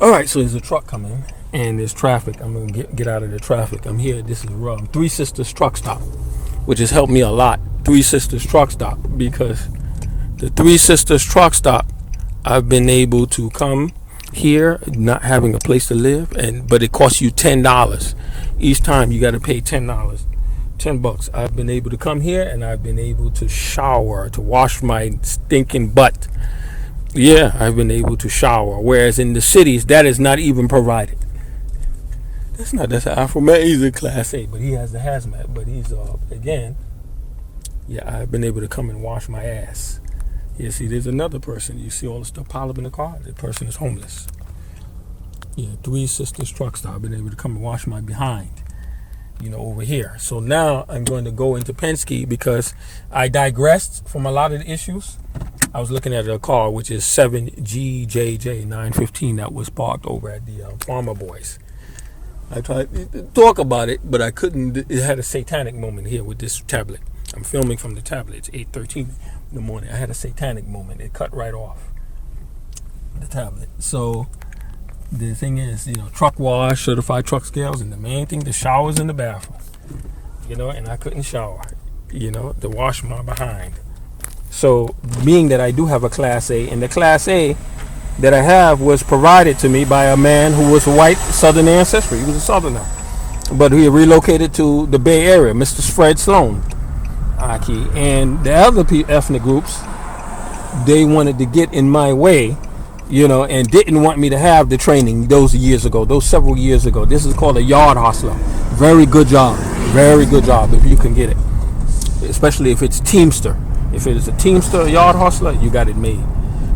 All right, so there's a truck coming and there's traffic. I'm gonna get out of the traffic. I'm here. This is Three Sisters Truck Stop, which has helped me a lot. Three Sisters Truck Stop, because the Three Sisters Truck Stop, I've been able to come here, not having a place to live, but it costs you $10 each time. You got to pay $10, $10. I've been able to come here and I've been able to shower, to wash my stinking butt. Yeah, I've been able to shower. Whereas in the cities, that is not even provided. That's an Afro-Man. He's a Class A, but he has the hazmat. But he's, again, yeah, I've been able to come and wash my ass. Yeah, see, there's another person. You see all the stuff piled up in the car? The person is homeless. Yeah, Three Sisters Truck Stop. I've been able to come and wash my behind, over here. So now I'm going to go into Penske because I digressed from a lot of the issues. I was looking at a car, which is 7GJJ 915 that was parked over at the Farmer Boys. I tried to talk about it, but I couldn't. It had a satanic moment here with this tablet. I'm filming from the tablet. It's 8:13 in the morning. I had a satanic moment. It cut right off the tablet. So the thing is, truck wash, certified truck scales, and the main thing, the showers in the bathroom. And I couldn't shower, to wash my behind. So, being that I do have a Class A, and the Class A that I have was provided to me by a man who was white, Southern ancestry. He was a Southerner. But he relocated to the Bay Area, Mr. Fred Sloan. And the other ethnic groups, they wanted to get in my way, and didn't want me to have the training those several years ago. This is called a yard hustler. Very good job if you can get it. Especially if it's Teamster. If it is a Teamster yard hustler, you got it made.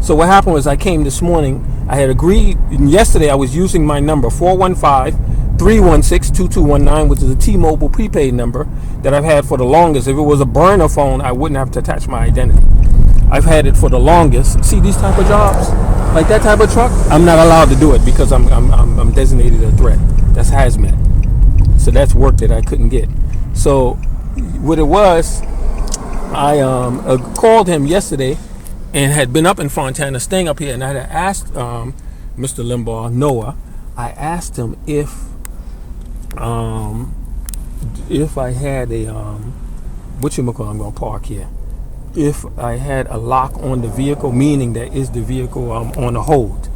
So what happened was I came this morning. I had agreed yesterday. I was using my number 415-316-2219, which is a T-Mobile prepaid number that I've had for the longest. If it was a burner phone, I wouldn't have to attach my identity. I've had it for the longest. See these type of jobs, like that type of truck. I'm not allowed to do it because I'm designated a threat. That's hazmat. So that's work that I couldn't get. So what it was, I called him yesterday and had been up in Fontana, staying up here, and I had asked Mr. Limbaugh, Noah, I asked him if I had a, I'm going to park here, if I had a lock on the vehicle, meaning that is the vehicle on a hold.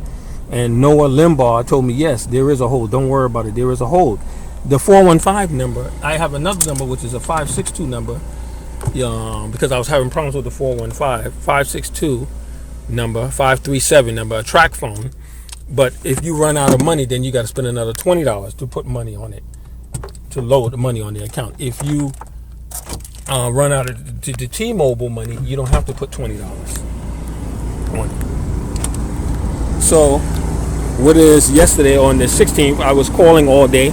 And Noah Limbaugh told me, yes, there is a hold. Don't worry about it. There is a hold. The 415 number, I have another number, which is a 562 number, because I was having problems with the 415, 562 number, 537 number, a track phone. But if you run out of money, then you got to spend another $20 to put money on it, to load the money on the account. If you run out of the T-Mobile money, you don't have to put $20 on it. So what is yesterday on the 16th, I was calling all day.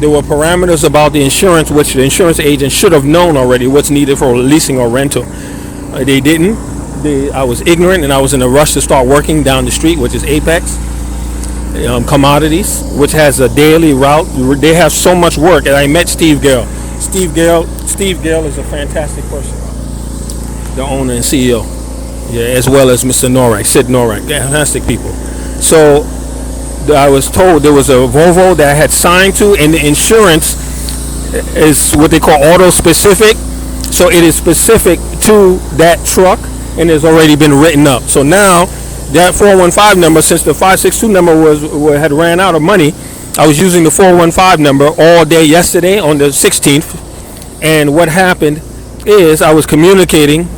There were parameters about the insurance, which the insurance agent should have known already what's needed for leasing or rental. They didn't. I was ignorant, and I was in a rush to start working down the street, which is Apex Commodities, which has a daily route. They have so much work, and I met Steve Gale. Steve Gale is a fantastic person, the owner and CEO. Yeah, as well as Mr. Norak, Sid Norak, fantastic people. So I was told there was a Volvo that I had signed to, and the insurance is what they call auto specific. So it is specific to that truck and has already been written up. So now that 415 number, since the 562 number had ran out of money, I was using the 415 number all day yesterday on the 16th. And what happened is I was communicating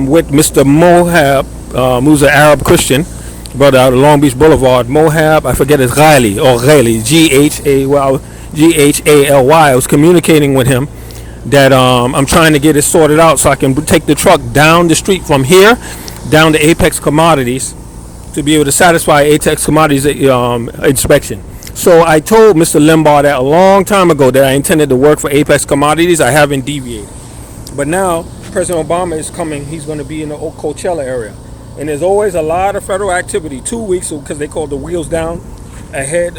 with Mr. Mohab, who's an Arab Christian brother out of Long Beach Boulevard. Mohab, I forget his Ghali, G-H-A-L-Y. I was communicating with him that I'm trying to get it sorted out so I can take the truck down the street from here down to Apex Commodities to be able to satisfy Apex Commodities inspection. So I told Mr. Limbaugh that a long time ago that I intended to work for Apex Commodities. I haven't deviated. But now President Obama is coming. He's going to be in the Coachella area. And there's always a lot of federal activity. 2 weeks, because they call the wheels down ahead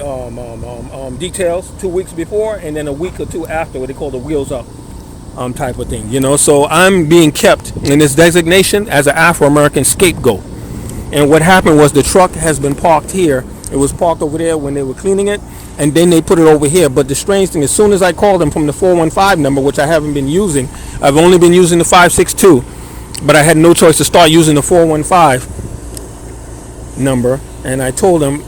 details, 2 weeks before, and then a week or two after, what they call the wheels up type of thing. So I'm being kept in this designation as an Afro-American scapegoat. And what happened was the truck has been parked here It was parked over there when they were cleaning it, and then they put it over here. But the strange thing, as soon as I called them from the 415 number, which I haven't been using, I've only been using the 562, but I had no choice to start using the 415 number, and I told him,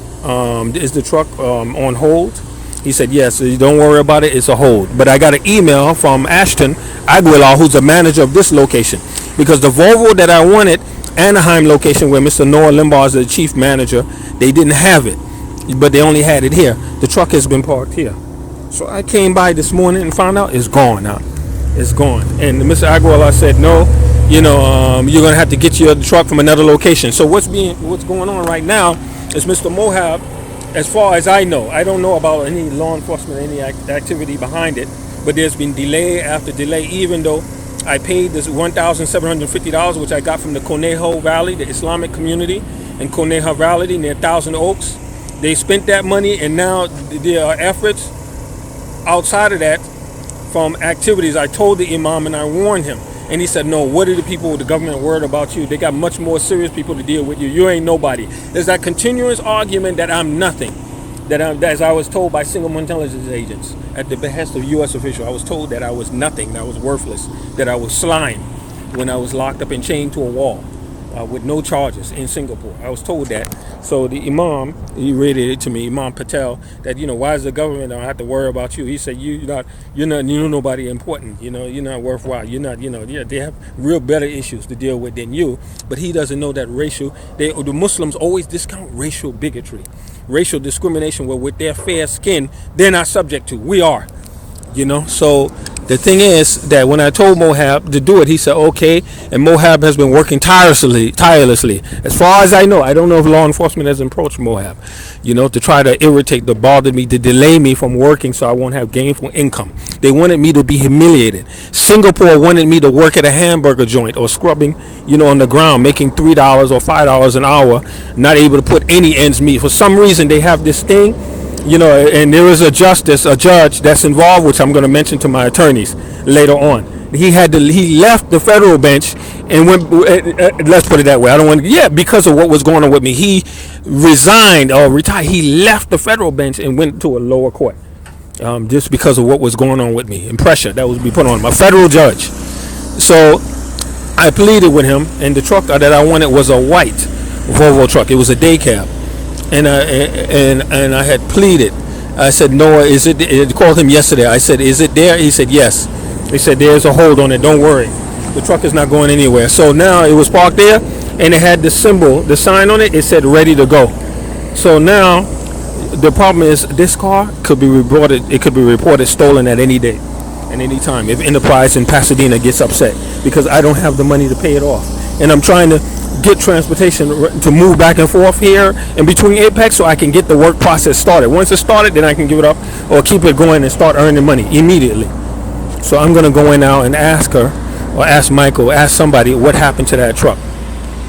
is the truck on hold? He said, yes, don't worry about it, it's a hold. But I got an email from Ashton Aguilar, who's the manager of this location, because the Volvo that I wanted, Anaheim location, where Mr. Noah Limbaugh is the chief manager, they didn't have it, but they only had it here. The truck has been parked here. So I came by this morning and found out it's gone now. It's gone. And Mr. Aguilar said, no, you're going to have to get your truck from another location. So what's going on right now is Mr. Mohab, as far as I know, I don't know about any law enforcement, any activity behind it, but there's been delay after delay, even though I paid this $1,750, which I got from the Conejo Valley, the Islamic community in Conejo Valley near Thousand Oaks. They spent that money, and now there are efforts outside of that from activities. I told the imam and I warned him, and he said, no, what are the people, the government worried about you? They got much more serious people to deal with you. You ain't nobody. There's that continuous argument that I'm nothing, that as I was told by single intelligence agents at the behest of U.S. officials. I was told that I was nothing, that I was worthless, that I was slime when I was locked up and chained to a wall with no charges in Singapore. I was told that. So the imam, he rated it to me, Imam Patel, that, why does the government don't have to worry about you? He said, you're nobody important. You're not worthwhile. You're not, they have real better issues to deal with than you. But he doesn't know that the Muslims always discount racial bigotry, racial discrimination, where with their fair skin, they're not subject to. We are, So the thing is that when I told Mohab to do it, he said, okay. And Mohab has been working tirelessly. As far as I know, I don't know if law enforcement has approached Mohab, to try to irritate, to bother me, to delay me from working so I won't have gainful income. They wanted me to be humiliated. Singapore wanted me to work at a hamburger joint or scrubbing, on the ground, making $3 or $5 an hour, not able to put any ends meet. For some reason, they have this thing, and there is a judge that's involved, which I'm going to mention to my attorneys later on. He left the federal bench and went, let's put it that way. I don't want to, because of what was going on with me. He resigned or retired. He left the federal bench and went to a lower court, just because of what was going on with me and pressure that was being put on him, a federal judge. So I pleaded with him, and the truck that I wanted was a white Volvo truck. It was a day cab. And I had pleaded. I said, Noah, is it? I called him yesterday. I said, is it there? He said, yes. He said, there's a hold on it. Don't worry. The truck is not going anywhere. So now it was parked there, and it had the symbol, the sign on it. It said ready to go. So now the problem is this car could be reported. It could be reported stolen at any day, at any time. If Enterprise in Pasadena gets upset because I don't have the money to pay it off, and I'm trying to get transportation to move back and forth here in between Apex so I can get the work process started. Once it's started, then I can give it up or keep it going and start earning money immediately. So I'm going to go in now and ask her, or ask Michael, ask somebody what happened to that truck.